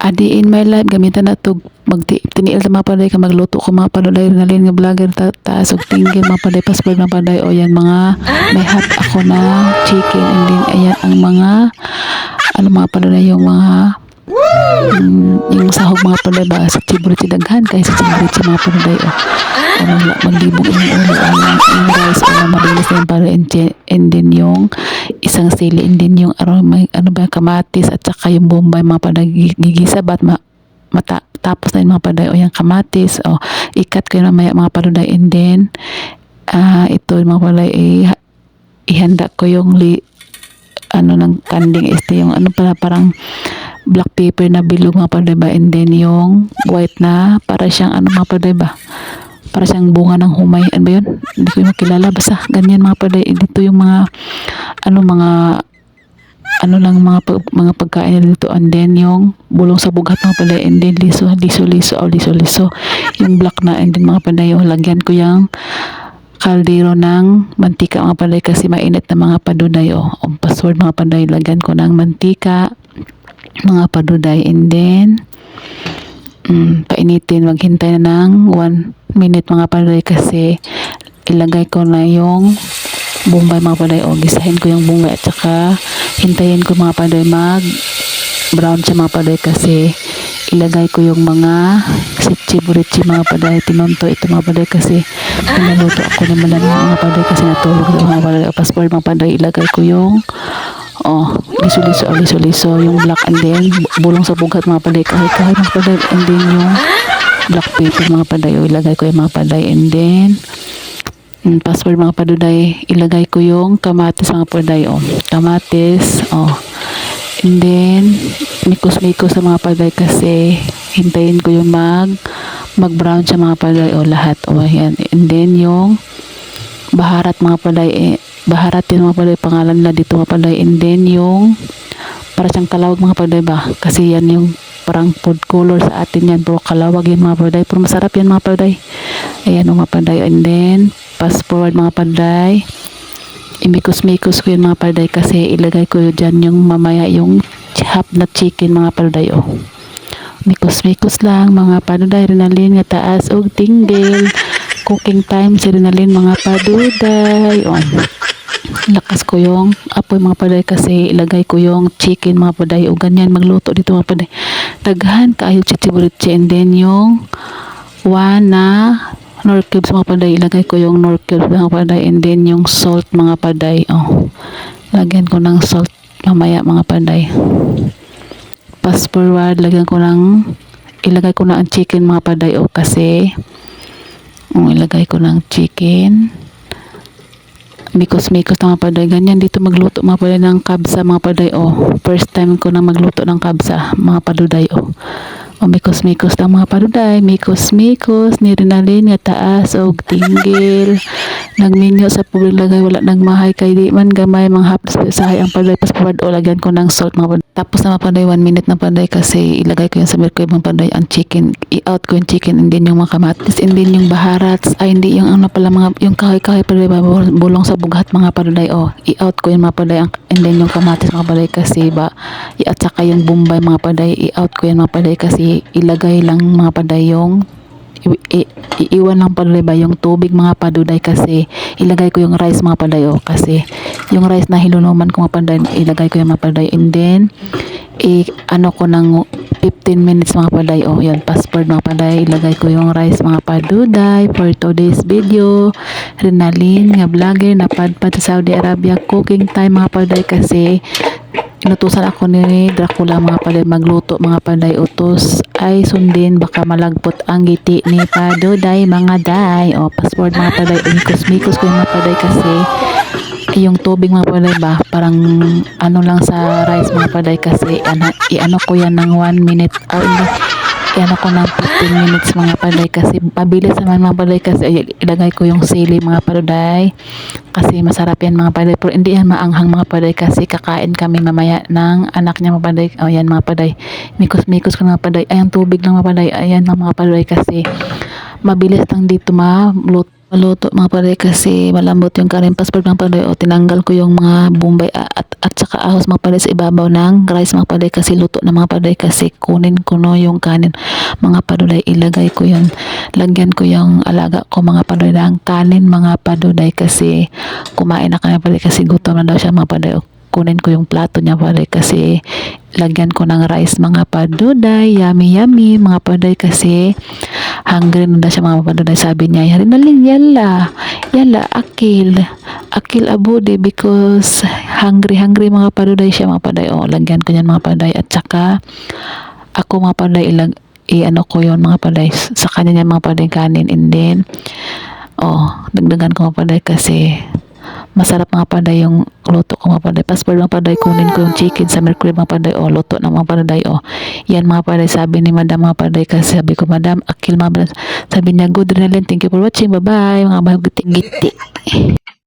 Adi in my life gamitan na to tiniil sa mga paday ka magluto ko mga paday nalin nga vlogger taas og tinggil mga paday passport mga paday o yan mga may hot ako na chicken and then ayan ang mga ano mga paday yung mga yung sahog mga paday ba sa chiburit daghan kay sa chiburit mga paday o ano maglibog yung ulo yung guys ano mabilis na yung para and then yung isang sili and then yung ano ba kamatis at saka yung bombay mga paday gigisa bat tapos na yung mga paday o yung kamatis o ikat ko yung mga paday and then ito yung mga paday ihanda ko yung ano ng kanding yung ano pala parang black pepper na bilog mga paday ba and then yung white na para siyang ano mga paday ba para siyang bunga ng humay ano ba yun hindi ko yung makilala basta ganyan mga paday dito yung mga ano lang mga pagkain na dito and then yung bulong sa bugat mga paday and then liso yung black na and then mga paday yung lagyan ko yung kaldero ng mantika mga paday kasi mainit na mga paduday ang password mga paday lagyan ko ng mantika mga paduday and then painitin maghintay na ng 1 minute mga paday kasi ilagay ko na yung bombay mga paday o gisahin ko yung bombay at saka hintayin ko mga paday mag brown siya mga paday kasi ilagay ko yung mga sitchi-burichi mga paday tinonto ito mga paday kasi pinaluto ako ng malamig mga paday kasi natulog mga paday o passport mga paday ilagay ko yung liso yung black and then bulong sa bugat mga paday kahit mga paday and then yung black pepper mga paday o ilagay ko yung mga paday and then passport mga paduday ilagay ko yung kamatis mga paday kamatis and then mikos sa mga paday kasi hintayin ko yung mag brown siya mga paday lahat ayan and then yung baharat mga paday baharat din mga paday pangalan nila dito mga paday and then yung para siyang kalawag mga paday ba kasi yan yung parang food color sa atin yan pero kalawag yan mga paday pero masarap yan mga paday ayan mga paday and then fast forward mga paday imikos ko yung mga paday kasi ilagay ko dyan yung mamaya yung half na chicken mga paday mikos lang mga paday Rinalyn nga taas og tinggil cooking time si Rinalyn mga paduday lakas ko yung apoy mga paday kasi ilagay ko yung chicken mga paday o ganyan magluto dito mga paday daghan kaayo chichiburichi and then yung na nor cubes mga paday ilagay ko yung nor cubes mga paday and then yung salt mga paday lagyan ko ng salt mamaya mga paday fast forward ilagay ko na ang chicken mga paday kasi ilagay ko ng chicken mikos na mga paday ganyan dito magluto mga paday ng kabsa mga paday first time ko na magluto ng kabsa mga paduday mikos lang mga paduday mikos ni Rinalyn nga taas og tinggil nagminyo sa pulong lagay wala nagmahay kay di man gamay mga haplos sahay ang paduday passport lagyan ko ng salt mga paduday tapos na mga paduday 1 minute na paduday kasi ilagay ko yung sa microwave mga paduday ang chicken i-out ko yung chicken and then yung mga kamatis and then yung baharats hindi yung ano pala mga yung kahoy paduday bulong sa bugat mga paduday i-out ko yung mga paduday and then yung kamatis mga paduday kasi at saka yung bombay mga paduday i-out ko yung mga paduday kasi ilagay lang mga paduday yung iiwan lang paduday ba yung tubig mga paduday kasi ilagay ko yung rice mga paduday kasi yung rice na hilunuman ko mga paduday ilagay ko yung mga paduday and then ano ko ng 15 minutes mga paduday yan passport mga paduday ilagay ko yung rice mga paduday for today's video Rinalyn nga vlogger na padpad sa Saudi Arabia cooking time mga paduday kasi inutusan ako ni Dracula mga paday magluto mga paday utos ay sundin baka malagpot ang giti ni paduday mga day passport mga paday mikos ko yung mga paday kasi yung tubig mga paday ba parang ano lang sa rice mga paday kasi iano ko yan ng 1 minute iano ko ng 15 minutes mga paday kasi mabilis naman mga paday kasi ilagay ko yung sili mga paday kasi masarap yan mga paday pero hindi yan maanghang mga paday kasi kakain kami mamaya ng anak niya mga paday yan mga paday mikos ko mga paday ayan tubig lang mga paday ayan mga paday kasi mabilis lang dito maluto mga paday kasi malambot yung kanin. Passport mga paday, o tinanggal ko yung mga bombay at saka ahos mga paday sa ibabaw ng rice mga paday kasi luto na mga paday kasi kunin ko no yung kanin mga paduday, ilagay ko yun, lagyan ko yung alaga ko mga paduday ng kanin mga paduday kasi kumain na kami paday kasi gutom na daw siya mga paday. O, kunin ko yung plato niya paday kasi lagyan ko ng rice mga paduday, yummy yummy mga paduday kasi hungry na daw siya mga paduday. Sabi niya, harinalin yala yala akil abudi because hungry mga paduday siya mga paduday. O, lagyan ko yan mga paduday at saka ako mga paduday i-ano ko yon mga paduday sa kanya niya mga paduday kanin, and then dagdagan ko mga paduday kasi masarap mga paday yung luto ko mga paday. Passport mga paday, kunin ko yung chicken sa Mercury mga paday, o luto ng mga paday. O, yan mga paday, sabi ni madam mga paday kasi sabi ko, madam, akil mga paday. Sabi niya, good Renalyn, thank you for watching, bye bye mga mahal, giti